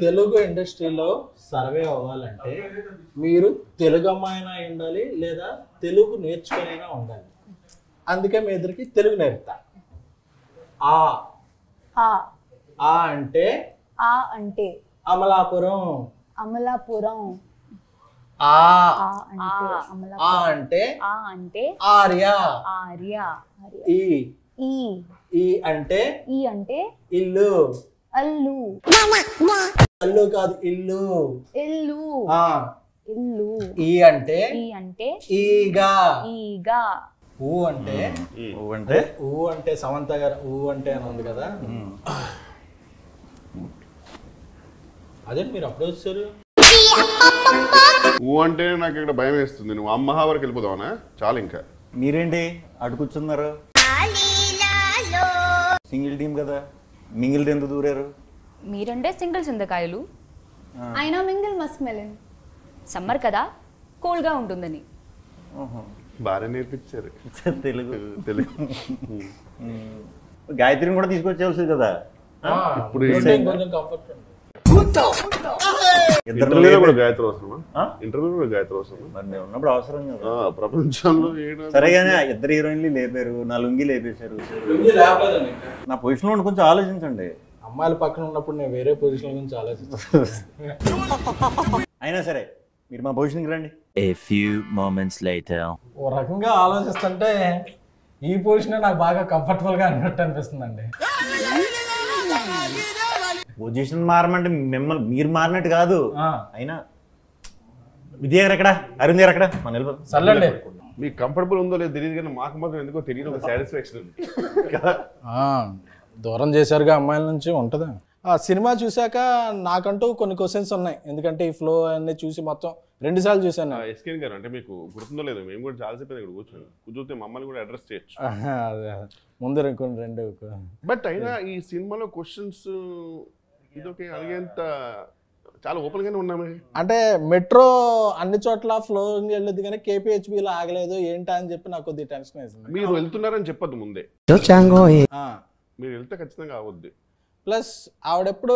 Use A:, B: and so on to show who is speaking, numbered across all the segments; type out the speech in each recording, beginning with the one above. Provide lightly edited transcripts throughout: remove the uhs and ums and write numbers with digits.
A: తెలుగు ఇండస్ట్రీలో సర్వే అవ్వాలంటే మీరు తెలుగు అమ్మాయినా ఉండాలి లేదా తెలుగు నేర్చుకునైనా ఉండాలి. అందుకే మీ ఇద్దరికి తెలుగు నేర్పుతా. ఆ
B: ఆ
A: ఆ అంటే
B: ఆ అంటే
A: అమలాపురం.
B: అమలాపురం.
A: ఆ
B: ఆ అంటే అమలాపురం.
A: ఆ అంటే
B: ఆ అంటే
A: ఆర్య.
B: ఆర్య.
A: ఈ
B: ఈ
A: ఈ అంటే
B: ఈ అంటే
A: ఇల్లు.
B: అల్లు.
A: అల్లు కాదు ఇల్లు.
B: ఇల్లు.
A: ఆ
B: ఇల్లు.
A: ఈ అంటే
B: ఈ అంటే
A: ఈగా.
B: ఈగా.
A: ఊ అంటే ఊ అంటే సమంత గారు ఊ అంటే అని ఉంది కదా, అదే మీరు అప్పుడు వచ్చారు.
C: ఊ అంటే నాకు ఇక్కడ భయం వేస్తుంది. నువ్వు అమ్మహా వరకు వెళ్ళిపోదావనా? చాలు ఇంకా.
D: మీరేంటి అటు కూర్చున్నారు? సింగిల్ టీం కదా, మింగిల్ ఎందుకు దూరారు?
E: మీరంటే సింగిల్ చింతకాయలు,
B: అయినా మింగిల్ మస్క్ మెలన్.
E: సమ్మర్ కదా కూల్గా ఉంటుందని.
C: బాగా నేర్పించారు
D: తెలుగు.
C: తెలుగు.
D: గాయత్రిని కూడా తీసుకొచ్చేవాల్సింది కదా.
C: ఇప్పుడు
A: కొంచెం కంఫర్ట్ ఉంది.
C: ఇంటర్వ్యూలో కూడా గాయత్రి అవసరమా? ఇంటర్వ్యూలో కూడా గాయత్రి అవసరమా?
D: మరి నేను ఉన్నప్పుడు అవసరం కదా.
C: ప్రపంచంలో
D: సరేగానే ఇద్దరు హీరోయిన్లు లేపారు, నా లుంగి లేపేశారు. నా పొజిషన్ లో కొంచెం ఆలోచించండి.
A: అమ్మాయిల పక్కన ఉన్నప్పుడు నేను వేరే పొజిషన్ గురించి ఆలోచిస్తాను.
D: అయినా సరే మీరు మా పొజిషన్కి రండి.
F: A few moments later.
A: ఓ రకంగా ఆలోచిస్తుంటే ఈ పొజిషన్ నాకు బాగా కంఫర్టబుల్ గా అన్నట్టు అనిపిస్తుందండి.
D: పొజిషన్ మారమంటే మిమ్మల్ని మీరు మారినట్టు కాదు. అయినా విద్య గారు ఎక్కడ, అరుణ్ గారు ఎక్కడ? మన వెళ్ళిపోతాం.
A: సర్లేండి.
C: మీకు కంఫర్టబుల్ ఉందో లేదో తెలియదు కానీ మాకు మాత్రం ఎందుకో తెలియదు ఒక సాటిస్ఫాక్షన్ ఉంది కదా.
A: దూరం చేశారుగా అమ్మాయిల నుంచి ఉంటుందా? ఆ సినిమా చూశాక నాకంటూ కొన్ని క్వశ్చన్స్ ఉన్నాయి. ఎందుకంటే ఈ ఫ్లో అన్ని చూసి మొత్తం 2 సార్లు చూశాను.
C: ఎస్కేన్ గారు అంటే మీకు గుర్తుందో లేదో, మేము కూడా చాలాసేపు ఇక్కడ కూర్చొని మమ్మల్ని కూడా అడ్రస్ చేయొచ్చు.
A: ముందు 2
C: బట్ అయినా ఈ సినిమాలో క్వశ్చన్స్ ఇదొకే అడిగేంత చాలా ఓపెన్ గానే ఉన్నామే.
A: అంటే మెట్రో అన్ని చోట్ల ఫ్లోరింగ్ వెళ్ళదు కానీ కేపీహెచ్బిలో ఆగలేదు ఏంటా అని చెప్పి నాకు కొద్దిగా టెన్షన్ వేసింది.
C: మీరు వెళ్తున్నారని చెప్పొద్దు ముందే. మీరు వెళ్తే ఖచ్చితంగా అవద్దు.
A: ప్లస్ ఆవిడెప్పుడు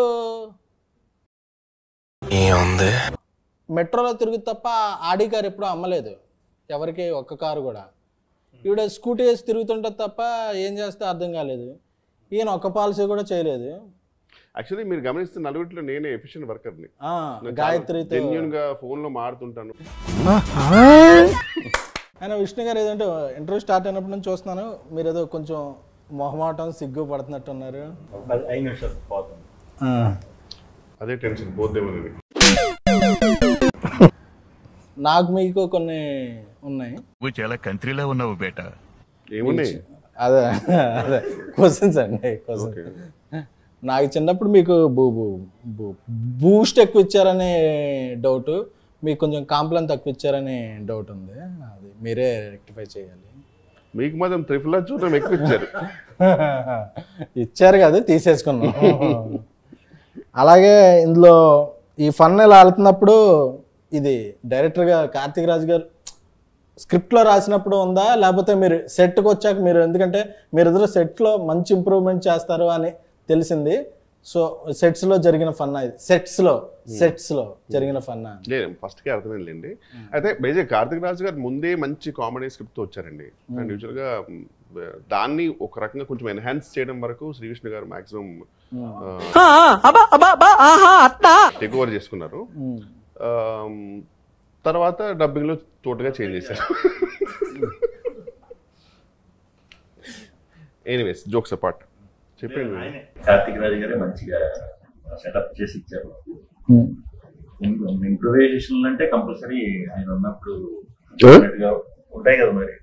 A: మెట్రోలో తిరుగుతు తప్ప ఆడి కారు ఎప్పుడు అమ్మలేదు ఎవరికి, ఒక్క కారు కూడా. ఈవిడ స్కూటీ వేసి తిరుగుతుంటే తప్ప ఏం చేస్తే అర్థం కాలేదు. ఈయన ఒక్క పాలసీ కూడా చేయలేదు.
C: యాక్చువల్లీ మీరు గమనిస్తే నలుగురిలో నేనే ఎఫిషియెంట్ వర్కర్ని.
A: గాయత్రితో
C: జెన్యూన్గా ఫోన్లో మాడుతుంటాను.
A: ఆయన విష్ణు గారు ఏదంటే ఇంటర్వ్యూ స్టార్ట్ అయినప్పటి నుంచి చూస్తున్నాను, మీరు ఏదో కొంచెం మొహమాటం సిగ్గు పడుతున్నట్టున్నారు.
D: 5 నిమిషాలు పోతుంది.
C: అదే టెన్షన్ పోద్దేమని.
A: నాకు మీకు కొన్ని ఉన్నాయి.
G: చాలా కంట్రీలో ఉన్నావు బేటా.
C: ఏమున్నాయి?
A: అదే అదే క్వశ్చన్స్ అండి. క్వశ్చన్ నాకు చిన్నప్పుడు మీకు బూస్ట్ ఎక్కువ ఇచ్చారనే డౌట్, మీకు కొంచెం కాంప్లైన్ తక్కువ ఇచ్చారనే డౌట్ ఉంది. అది మీరే రెక్టిఫై చేయాలి.
C: మీకు మాత్రం త్రిఫుల్ చూడడం ఎక్కువ ఇచ్చారు.
A: ఇచ్చారు కదా, తీసేసుకున్నాం. అలాగే ఇందులో ఈ ఫన్ ఇలా వెళ్తున్నప్పుడు ఇది డైరెక్టర్గా కార్తీక్ రాజు గారు స్క్రిప్ట్లో రాసినప్పుడు ఉందా, లేకపోతే మీరు సెట్కి వచ్చాక మీరు, ఎందుకంటే మీరు ఎదురు సెట్లో మంచి ఇంప్రూవ్మెంట్ చేస్తారు అని తెలిసింది. సో సెట్స్లో జరిగిన ఫన్నా ఇది? సెట్స్లో జరిగిన ఫన్నా?
C: లేదు, ఫస్ట్కే అర్థమైందండి. అయితే బేజే కార్తీక్ రాజు గారు ముందే మంచి కామెడీ స్క్రిప్ట్తో వచ్చారండి. అండ్ యూజువల్గా దాన్ని ఒక రకంగా కొంచెం ఎన్హాన్స్ చేయడం వరకు శ్రీవిష్ణు గారు మాక్సిమం టేక్ ఓవర్ చేసుకున్నారు. తర్వాత డబ్బింగ్లో తోటగా చేంజ్ చేశారు. Anyways, jokes apart. చెప్పండి.
D: కార్తీక్ రాజు గారే మంచిగా సెటప్ చేసి ఇచ్చారు. ఇంప్రూవైజేషన్ అంటే కంపల్సరీ ఆయన ఉన్నప్పుడు ఉంటాయి కదా, మరి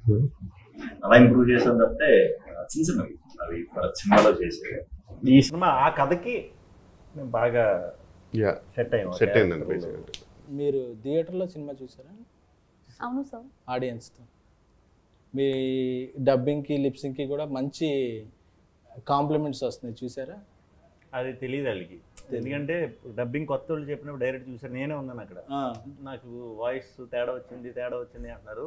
D: అలా ఇంప్రూవ్ చేసాం తప్పితే చిన్న చిన్నవి అవి సినిమాలో చేసే. ఈ సినిమా ఆ కథకి బాగా సెట్
C: అయిందండి.
A: మీరు థియేటర్లో సినిమా చూసారా?
B: అవును సార్.
A: ఆడియన్స్తో మీ డబ్బింగ్కి లిప్సింగ్కి కూడా మంచి కాంప్లిమెంట్స్ వస్తున్నాయి, చూసారా?
D: అది తెలియదు వాళ్ళకి. ఎందుకంటే డబ్బింగ్ కొత్త వాళ్ళు చెప్పినప్పుడు డైరెక్ట్ చూసారు, నేనే ఉన్నాను అక్కడ. నాకు వాయిస్ తేడా వచ్చింది అంటారు.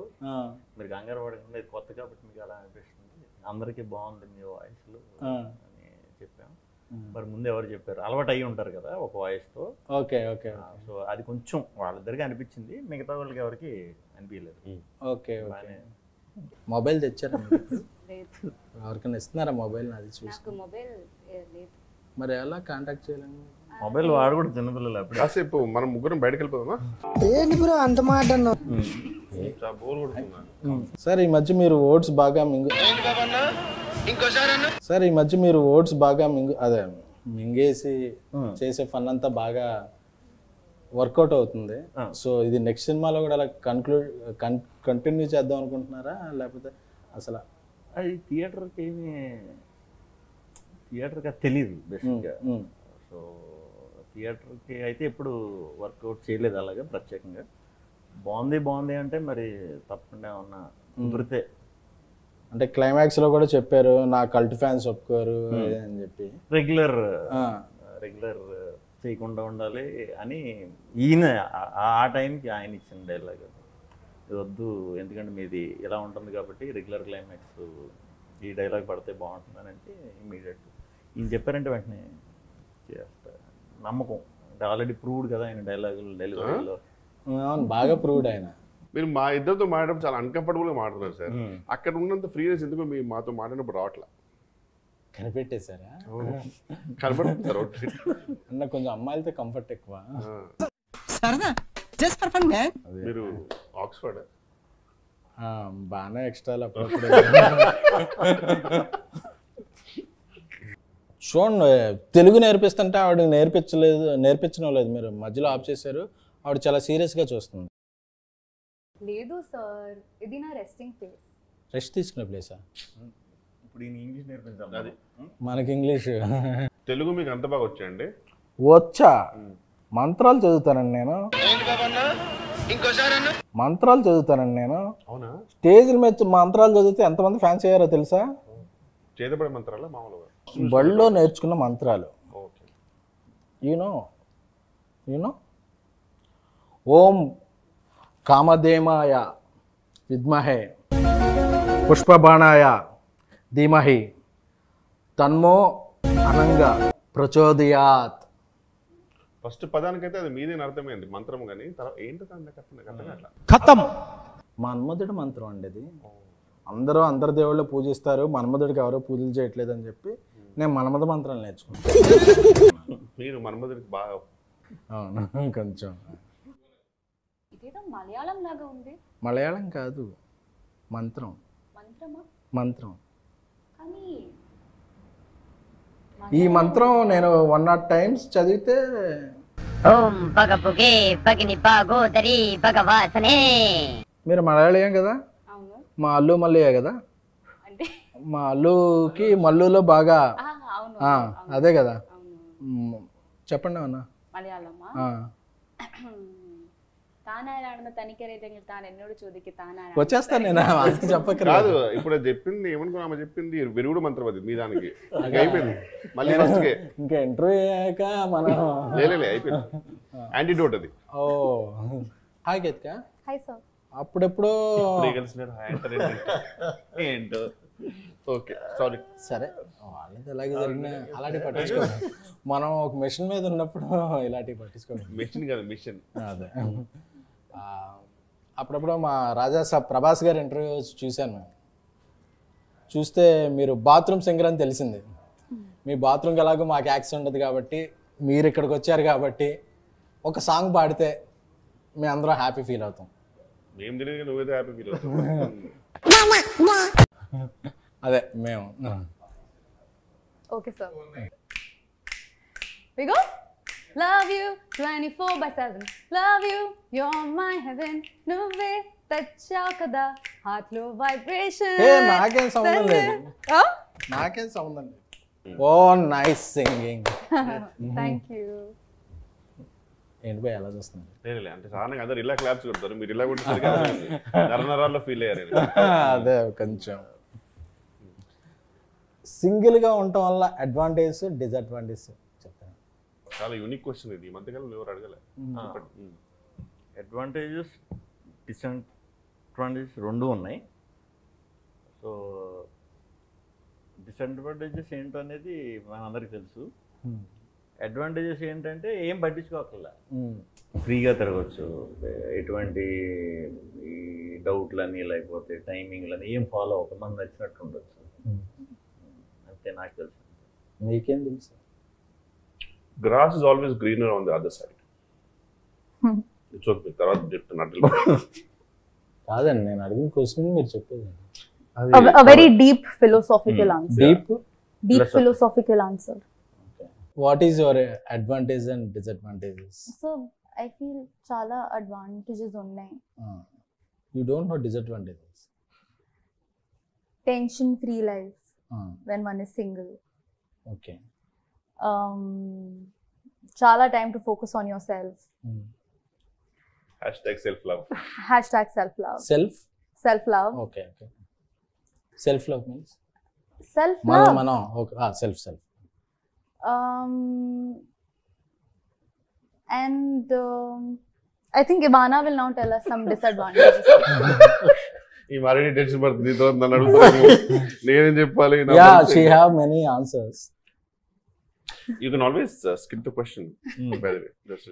D: మీరు కంగారు పడకుండా కొత్త కాబట్టి మీకు అలా అనిపిస్తుంది, అందరికీ బాగుంది మీ వాయిస్లు అని చెప్పాం. మరి ముందు ఎవరు చెప్పారు, అలవాటు అయ్యి ఉంటారు కదా ఒక వాయిస్తో.
A: ఓకే ఓకే
D: సో అది కొంచెం వాళ్ళిద్దరికి అనిపించింది, మిగతా వాళ్ళకి ఎవరికి అనిపించలేదు.
A: Okay okay.
D: బాగానే.
A: మొబైల్ తెచ్చారా మీరు?
B: లేదు,
A: ఎవరికైనా ఇస్తున్నారా మొబైల్? అది చూసి
B: నాకు మొబైల్ లేదు.
A: మరి ఎలా కాంటాక్ట్ చేయాలండి?
D: మొబైల్ వాడు కూడా చిన్నపిల్లలు అప్పుడు.
C: కాసేపు మనం ముగ్గురం బయటకు వెళ్ళిపోదామా? చాలా బోర్ కొడుతున్నా.
A: సార్ ఈ మధ్య మీరు ఓట్స్ బాగా సార్ ఈ మధ్య మీరు ఓట్స్ బాగా అదే మింగేసి చేసే ఫన్ అంతా బాగా వర్కౌట్ అవుతుంది. సో ఇది నెక్స్ట్ సినిమాలో కూడా అలా కంటిన్యూ చేద్దాం అనుకుంటున్నారా, లేకపోతే అసలు?
D: అది థియేటర్కి తెలియదు బేసిక్గా. సో థియేటర్కి అయితే ఎప్పుడు వర్కౌట్ చేయలేదు అలాగే ప్రత్యేకంగా. బాగుంది అంటే మరి తప్పకుండా ఏమన్నా కుదిరితే.
A: అంటే క్లైమాక్స్ లో కూడా చెప్పారు నా కల్ట్ ఫ్యాన్స్ ఒప్పుకోరు అని చెప్పి.
D: రెగ్యులర్ చేయకుండా ఉండాలి అని ఈయన ఆ టైంకి ఆయన ఇచ్చిన డైలాగ్. ఇది వద్దు, ఎందుకంటే మీది ఇలా ఉంటుంది కాబట్టి రెగ్యులర్ క్లైమాక్స్ ఈ డైలాగ్ పడితే బాగుంటుందని అంటే ఇమీడియట్ ఈయన చెప్పారంటే వెంటనే చేస్తా. నమ్మకం అంటే ఆల్రెడీ ప్రూవ్డ్ కదా ఆయన డైలాగులు డెలివరీలో.
A: బాగా ప్రూవ్డ్ ఆయన.
C: మీరు మా ఇద్దరితో మాట్లాడడం చాలా అన్కంఫర్టబుల్గా మాట్లాడుతున్నారు సార్. అక్కడ ఉన్నంత ఫ్రీనెస్ ఎందుకు మీ మాతో మాట్లాడినప్పుడు రావట్లా?
A: కనిపెట్టేశారా?
C: కనపడుతుంది సార్.
A: అన్న కొంచెం అమ్మాయిలతో కంఫర్ట్ ఎక్కువ.
C: మీరు ఆక్స్ఫర్డ్
A: బాగానే ఎక్స్ట్రాలు అప్పుడప్పుడు. చూడండి, తెలుగు నేర్పిస్తుంటే ఆవిడ నేర్పించడం లేదు. మీరు మధ్యలో ఆఫ్ చేశారు. ఆవిడ చాలా సీరియస్గా చూస్తుంది.
B: లేదు సార్, ఇది నా రెస్టింగ్ ప్లేస్.
A: రెస్ట్ తీసుకునే ప్లేసా?
D: ఇప్పుడు ఈయన ఇంగ్లీష్ నేర్పించాలి. అది
A: మనకి ఇంగ్లీష్
C: తెలుగు మీకు అంత బాగా వచ్చాయండి?
A: వచ్చా? మంత్రాలు చదువుతానండి నేను. మంత్రాలు చదువుతానండి నేను.
C: అవునా?
A: స్టేజ్ల మీద మంత్రాలు చదివితే ఎంతమంది ఫ్యాన్స్ అయ్యారో తెలుసా?
C: చేతబడే మంత్రాలా మామూలుగా?
A: బడిలో నేర్చుకున్న మంత్రాలు.
C: ఓకే.
A: యూనో ఓం కామధేమాయ విద్మహే పుష్పబాణాయ ధీమహి తన్మో అనంగా ప్రచోదయాత్.
C: ఫస్ట్ పదానికైతే అది మీదేని అర్థమైంది మంత్రం, కానీ తర్వాత ఏంటో అట్లా
A: ఖతం. మన్మధుడి మంత్రం అండి అది. అందరు దేవుళ్ళు పూజిస్తారు, మన్మధుడికి ఎవరో పూజలు చేయట్లేదు అని చెప్పి నేను మన్మధ మంత్రాలు నేర్చుకున్నాను.
C: మీరు మన్మధుడికి బాగా.
A: అవును, కొంచెం.
B: ఇదేదో మలయాళం లాగా ఉంది.
A: మలయాళం కాదు, మంత్రం.
B: మంత్రమా?
A: మంత్రం.
B: కానీ
A: ఈ మంత్రం నేను 100 times చదివితే.
H: ఓం పగపుగే పగిని పాగోదరి భగవాసనే.
A: మీరు మలయాళీయం కదా?
B: అవును.
A: మా అల్లు మల్లయ్య కదా?
B: అంటే
A: మా అల్లుకి మల్లులో బాగా.
B: అవును,
A: అదే కదా.
B: అవును.
A: చెప్పండి అన్న.
B: മലയാളമാ? താനാരാണെന്ന് തനിക്കറിയില്ലെങ്കിൽ താൻ എന്നോട് ചോദിക്ക്. താനാരാണ്?
A: వచ్చేస్తాను నేను, అంత చెప్పకరా.
C: కాదు, ఇప్పుడు అది చెప్పింది ఏమనుకున్నా, ఆమె చెప్పింది విరుగుడు మంత్రం అది మీ దానికి. అయిపోయింది మళ్ళీ ఫస్ట్కే.
A: ఇంకా ఇంటర్వ్యూ అయ్యాక మనం
C: లే అయిపోయింది. యాంటీడోట్ అది.
A: Oh hi Geetika.
B: Hi sir.
A: అప్పుడెప్పుడు
C: ఏంటో. Okay sorry.
A: సరే, వాళ్ళది ఎలాగే జరిగినా అలాంటివి పట్టించుకోండి. మనం ఒక మిషన్ మీద ఉన్నప్పుడు ఇలాంటివి పట్టించుకోండి.
C: మిషన్ కాదు, మిషన్.
A: అదే. అప్పుడప్పుడు మా రాజా సాబ్ ప్రభాస్ గారి ఇంటర్వ్యూ చూశాను మేము. చూస్తే మీరు బాత్రూమ్ సింగర్ అని తెలిసింది. మీ బాత్రూమ్కి ఎలాగో మాకు యాక్సెస్ ఉండదు కాబట్టి, మీరు ఇక్కడికి వచ్చారు కాబట్టి ఒక సాంగ్ పాడితే మేము అందరం హ్యాపీ ఫీల్ అవుతాం.
C: మేము తెలియదు, నువ్వేదో హ్యాపీ ఫీల్ అవుతావు.
A: అదే మేము.
B: Okay sir. We go. Love you 24/7. Love you, you're my heaven. నువ్వే తెచ్చావు కదా హార్ట్ లో వైబ్రేషన్.
A: నాకేం సంబంధం లేదు. నాకేం సంబంధం లేదు. ఓ నైస్ సింగింగ్.
B: Thank you.
A: ఏంటి పోయి ఎలా చూస్తున్నారు?
C: లేదు అంటే సాధారణంగా అందరు ఇలా క్లాప్స్ కొడతారు, మీరు ఇలా కొట్టేసరికి నరనరాల్లో ఫీల్ అయ్యారు.
A: అదే కొంచెం. సింగిల్గా ఉండటం వల్ల అడ్వాంటేజ్ డిసడ్వాంటేజ్ చెప్తాను.
C: చాలా యూనిక్ క్వశ్చన్ ఇది, ఈ మధ్యకాలంలో ఎవరు అడగలే.
D: అడ్వాంటేజెస్ డిసడ్వాంటేజెస్ రెండు ఉన్నాయి. సో డిసడ్వాంటేజెస్ ఏంటనేది మనందరికీ తెలుసు.
I: అడ్వాంటేజెస్ ఏంటంటే ఏం పట్టించుకోకల్లా, ఫ్రీగా తిరగచ్చు, ఎటువంటి ఈ డౌట్లని లేకపోతే టైమింగ్లని ఏం ఫాలో అవ్వక మనకు నచ్చినట్టు ఉండొచ్చు. అంతే నాకు తెలుసు.
A: మీకేం తెలుసు?
C: Grass is always greener on the other side. It's okay, తర్వాత చెప్తున్నట్టు
A: కాదండి, నేను అడిగిన క్వశ్చన్ మీరు చెప్పేది.
B: A very deep philosophical answer.
A: Deep
B: philosophical answer.
A: What is your advantage and disadvantages?
B: So I feel chala advantages ఉన్నాయి.
A: You don't know disadvantages.
B: Tension free life when one is single.
A: Okay.
B: Chala time to focus on yourself.
C: hashtag self love.
B: Hashtag self love. Self love.
A: Okay. Self love means
B: Self love.
A: మనం okay. Self.
B: And I think Ivana will now tell us some disadvantages.
C: ఈ మరీ tension పడుతుంది, నీతో నన్ను అడుగుతాను నేనేం చెప్పాలి.
A: Yeah, she have many answers.
C: You can always skip the question, by the way. Just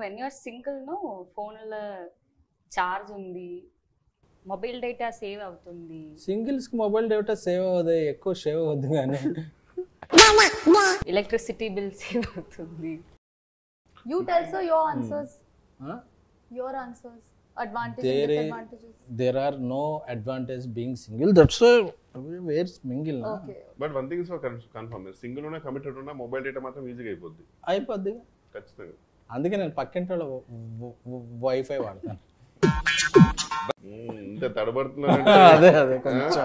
E: when you're single no ఫోన్లో charge ఉంది, మొబైల్ డేటా సేవ్ అవుతుంది.
A: సింగిల్స్ కి మొబైల్ డేటా సేవ్ అవ్వదు, ఎక్కువ సేవ్ అవ్వద్దు కానీ
E: ఎలక్ట్రిసిటీ బిల్ సేవ్ అవుతుంది.
B: You tell sir your answers. Your answers. Advantages and disadvantages.
A: There are no advantage being single. That's why we're single.
B: Okay.
C: But one thing is for confirm, single ఉన్నా committed ఉన్నా mobile data మాత్రం ఈజీగా
A: అయిపోద్ది.
C: ఖచ్చితంగా.
A: అందుకే నేను పక్కింటి వాళ్ళ వైఫై వాడతాను.
C: ఇంత తడబడుతున్నాను.
A: అదే కొంచెం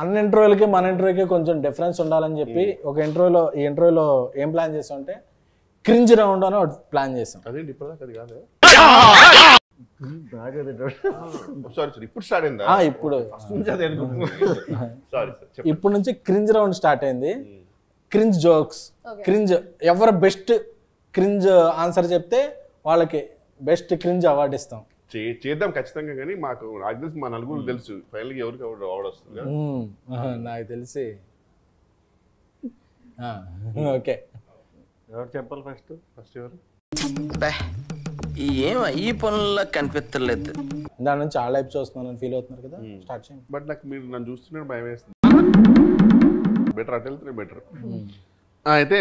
A: అన్ని ఇంటర్వ్యూలకి మన ఇంటర్వ్యూకి కొంచెం డిఫరెన్స్ ఉండాలని చెప్పి ఒక ఈ ఇంటర్వ్యూలో ఏం ప్లాన్ చేసాం అంటే క్రింజ్ రౌండ్ అని ఒకటి ప్లాన్ చేసాం.
C: అదేంటి ఇప్పటిదాకా అది కాదు. సారీ ఇప్పుడు స్టార్ట్ అయిందా?
A: ఇప్పుడు
C: సారీ
A: ఇప్పుడు నుంచి క్రింజ్ రౌండ్ స్టార్ట్ అయింది. క్రింజ్ జోక్స్, క్రింజ్ ఎవరు బెస్ట్ క్రింజ్ ఆన్సర్ చెప్తే వాళ్ళకి బెస్ట్ క్రింజ్ అవార్డు ఇస్తాం.
C: చేద్దాం ఖచ్చితంగా, కానీ మాకు నాకు తెలిసి మా నలుగురు తెలుసు ఫైనల్గా ఎవరికి అవార్డు వస్తుంది.
A: నాకు తెలిసి ఓకే,
I: ఎవరు చెప్పాలి
C: ఫస్ట్ ఎవరు?
J: ఏం ఈ పనుల్లో కనిపించలేదు.
A: దాని నుంచి ఆ లైఫ్ చూస్తున్నానని ఫీల్ అవుతున్నారు కదా, స్టార్ట్ చేయండి.
C: బట్ నాకు మీరు నన్ను చూస్తున్నారు భయం వేస్తుంది. బెటర్ అటు వెళ్తే బెటర్. అయితే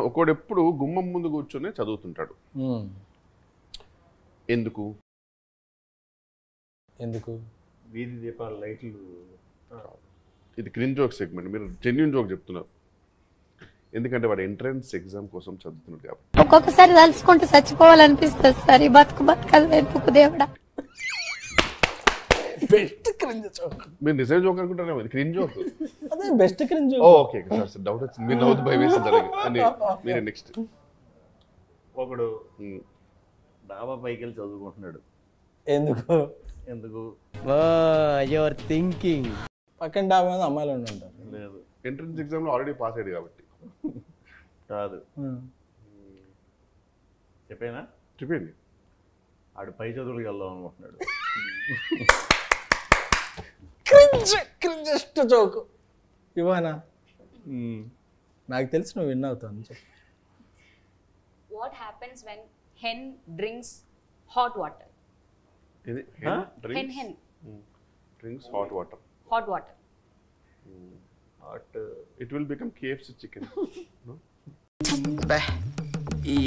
C: ఒకడు ఎప్పుడు గుమ్మం ముందు కూర్చొని చదువుతుంటాడు. ఎందుకు?
I: వీధి దీపాల లైట్లు.
C: ఇది క్రింజ్ జోక్ సెగ్మెంట్, మీరు జెన్యూన్ జోక్ చెప్తున్నారు. ఎందుకంటే వాడు ఎంట్రన్స్ ఎగ్జామ్ కోసం చదువుతున్నాడు కాబట్టి.
H: ఒక్కొక్కసారి తలుచుకుంటూ చచ్చిపోవాలనిపిస్తుంది సార్. ఈ బతుకలు వెతుకు దేవుడా.
A: Best cringe joke.
C: మీరు నిజం జోక్ అనుకుంటారా? క్రింజ్ జోక్
A: అదే best cringe joke.
C: Okay sir, doubt వచ్చింది. మీరు నవ్వుతూ భయం వేసింది. మీరు నెక్స్ట్.
I: ఒకడు డాబా పైకి వెళ్ళి చదువుకుంటున్నాడు.
A: ఎందుకు?
J: Your thinking.
A: పక్కన డాబా మీద అమ్మాయిలు ఉంటారు.
I: లేదు,
C: ఎంట్రన్స్ ఎగ్జామ్ లో ఆల్రెడీ పాస్ అయ్యాడు కాబట్టి.
I: కాదు, చెప్పండి. ఆడు పై చదువులకు వెళ్దాం అనుకుంటున్నాడు.
A: క్రింజెస్ట్ జోక్ ఇవానా? నాకు తెలిసి నువ్వు విన్ అవుతావు.
E: What happens when hen drinks hot water? Hen
C: drinks hot water. It will become KFC chicken. No?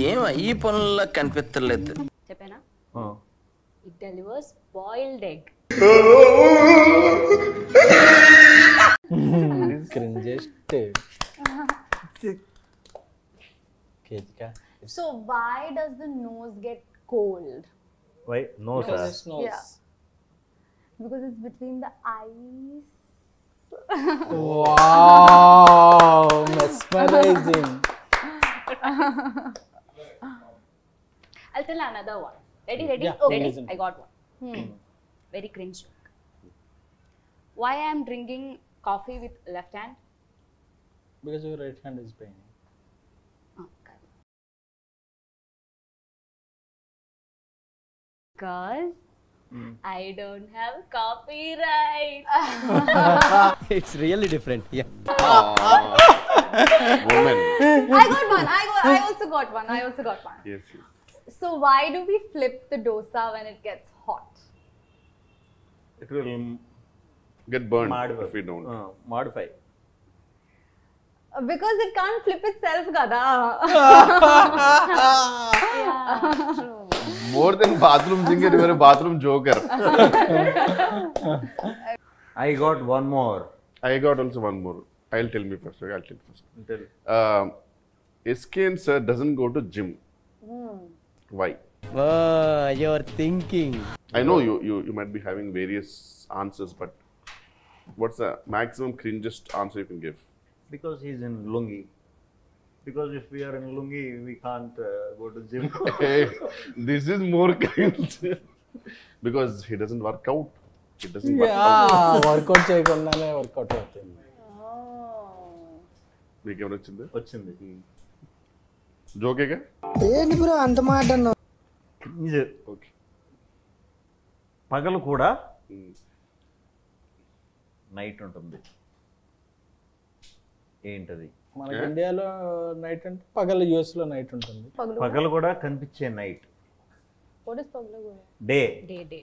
J: ఏం ఈ పనుల్లో కనిపించలేదు.
E: చెప్పేనా? It delivers boiled egg.
A: Cringiest.
B: So why does the nose get cold?
I: Why? No, sir.
B: Yeah. Because it's between the eyes.
A: Wow, mesmerizing.
E: I'll tell another one. Ready?
A: Yeah,
E: Okay.
A: listen.
E: I got one. Very cringe joke. Why I am drinking coffee with left hand?
A: Because your right hand is paining.
E: Because I don't have copyright.
J: It's really different.
C: Woman.
B: I got one. I also got one.
C: Yes.
B: So why do we flip the dosa when it gets hot?
I: It will
C: Get burned
I: modify.
C: if we don't.
I: Modify.
B: Because it can't flip itself, gada.
C: More than bathroom singer, you are a bathroom joker.
I: I got one more.
C: I got also one more. I'll tell me first. Okay, I'll tell you first.
I: Tell.
C: SKN sir doesn't go to gym. Why?
J: Your thinking.
C: I know you might be having various answers, but what's the maximum cringest answer you can give?
I: Because he's in lungi. Because if we are in lungi, we can't go to gym.
C: Hey, this is more cringe. Because he doesn't work out. He doesn't work out.
A: Workout చేయకుండానే workout అవుతుంది.
C: మీకు ఏమైనా వచ్చింది?
I: వచ్చింది.
C: జోకేగా?
J: ఏంటి bro అంత మాట అన్నావు?
I: Cringe. Okay. పగలు కూడా నైట్ ఉంటుంది. ఏంటది?
A: మనకి ఇండియాలో నైట్ అంటే పగలు, యూఎస్ లో నైట్ ఉంటుంది.
I: పగలు కూడా కనిపించే night.
B: What is pagla gora?
I: Day.
E: Day.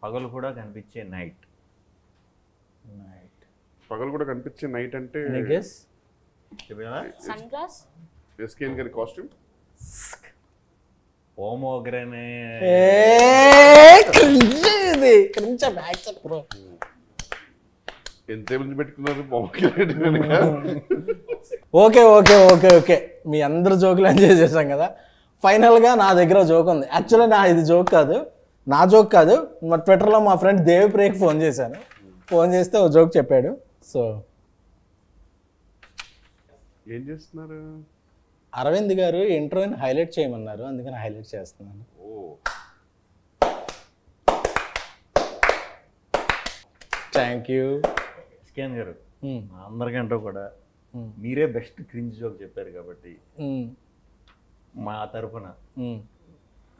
I: పగలు కూడా కనిపించే నైట్.
C: పగలు కూడా కనిపించే నైట్ అంటే
A: గెస్
E: Sunglass?
C: SKN గారి కాస్ట్యూమ్.
I: పోమోగ్రనే.
C: ఎంత మంది పెట్టుకున్నారు పొమోగ్రనేట్ వెనక?
A: ఓకే ఓకే ఓకే ఓకే మీ అందరు జోకులు ఎంజాయ్ చేశాం కదా. ఫైనల్గా నా దగ్గర జోక్ ఉంది. యాక్చువల్లీ ఇది జోక్ కాదు, నా జోక్ కాదు. మా ట్విట్టర్లో మా ఫ్రెండ్ దేవిప్రియకి ఫోన్ చేశాను. ఫోన్ చేస్తే ఓ జోక్ చెప్పాడు. సో
C: ఏం చేస్తున్నారు?
A: అరవింద్ గారు ఇంట్రోని హైలైట్ చేయమన్నారు, అందుకని హైలైట్ చేస్తున్నాను. థ్యాంక్ యూ
I: స్కాన్ గారు. అందరికంటే కూడా మీరే బెస్ట్ క్రింజ్ జోక్ చెప్పారు కాబట్టి మా తరఫున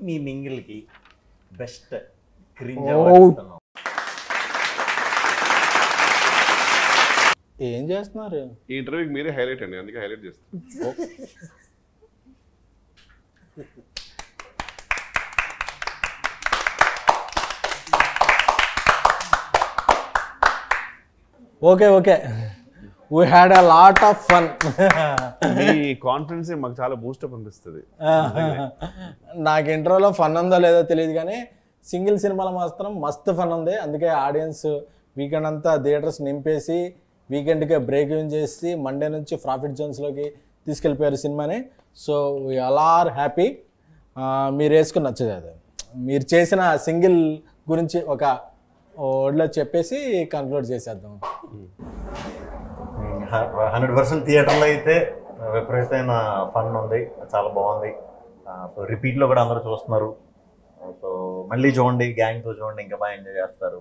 I: మీ మింగిల్కి బెస్ట్ క్రింజ్ ఇస్తున్నాం.
A: ఏం చేస్తున్నారు?
C: ఈ ఇంటర్వ్యూకి మీరే హైలైట్ అండి, అందుకే హైలైట్ చేస్తాను.
A: Okay okay we had a lot of fun.
C: Me confidence మాకు చాలా బూస్టప్ అనిపిస్తుంది.
A: నాకు ఇంట్రోలో ఫన్ ఉందో లేదో తెలియదు కానీ సింగిల్ సినిమాలో మాత్రం మస్తు ఫన్ ఉంది. అందుకే ఆడియన్స్ వీకెండ్ అంతా థియేటర్స్ నింపేసి వీకెండ్కే బ్రేక్ ఇన్ చేసి మండే నుంచి ప్రాఫిట్ జోన్స్లోకి తీసుకెళ్ళిపోయారు సినిమాని. So we all are happy. మీరు వేసుకుని నచ్చదు అది. మీరు చేసిన సింగిల్ గురించి ఒక వర్డ్లో చెప్పేసి కన్క్లూడ్ చేసేద్దాం.
I: 100% థియేటర్లో అయితే విపరీతమైన ఫన్ ఉంది, చాలా బాగుంది. సో రిపీట్లో కూడా అందరూ చూస్తున్నారు. సో మళ్ళీ చూడండి, గ్యాంగ్తో చూడండి, ఇంకా బాగా ఎంజాయ్ చేస్తారు.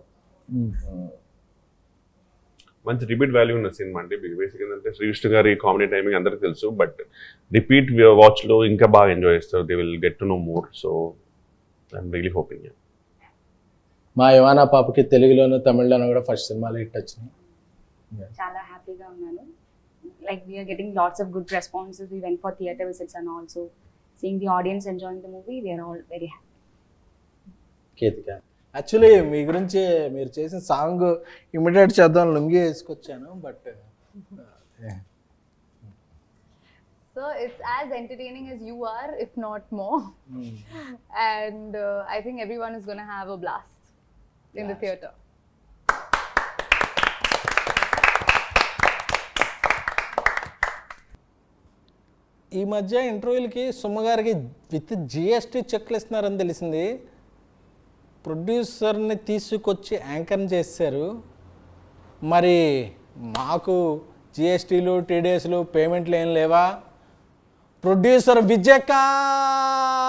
C: మంచి రిపీట్ వాల్యూ ఉన్న సినిమా అండి. బేసిక్ ఏంటంటే శ్రీకృష్ణ గారి కామెడీ టైమింగ్ అందరికీ తెలుసు, బట్ రిపీట్ వాచ్లో ఇంకా బాగా ఎంజాయ్ చేస్తారు. They will get to know more. So I'm really hoping.
A: మా యువానా పాపకి తెలుగులోను తమిళ్లోను కూడా ఫస్ట్ సినిమాలో హిట్ వచ్చినాయి.
E: చాలా హ్యాపీగా ఉన్నాను. Like we are getting lots of good responses. We went for theatre visits and also seeing the audience enjoying the movie. We are all very happy.
A: Ketika actually మీ గురించి మీరు చేసిన సాంగ్ ఇమిటేట్ చేద్దాం లుంగి వేసుకొచ్చాను, but
B: So it's as entertaining as you are, if not more. And I think everyone is going to have a blast in the theatre.
A: ఈ మధ్య ఇంటర్వ్యూలకి సుమ్మగారికి with GST చెక్లు ఇస్తున్నారని తెలిసింది. ప్రొడ్యూసర్ని తీసుకొచ్చి యాంకర్ని చేశారు. మరి మాకు జిఎస్టీలు టీడీఎస్లు పేమెంట్లు ఏం లేవా? ప్రొడ్యూసర్ విజయకాంత్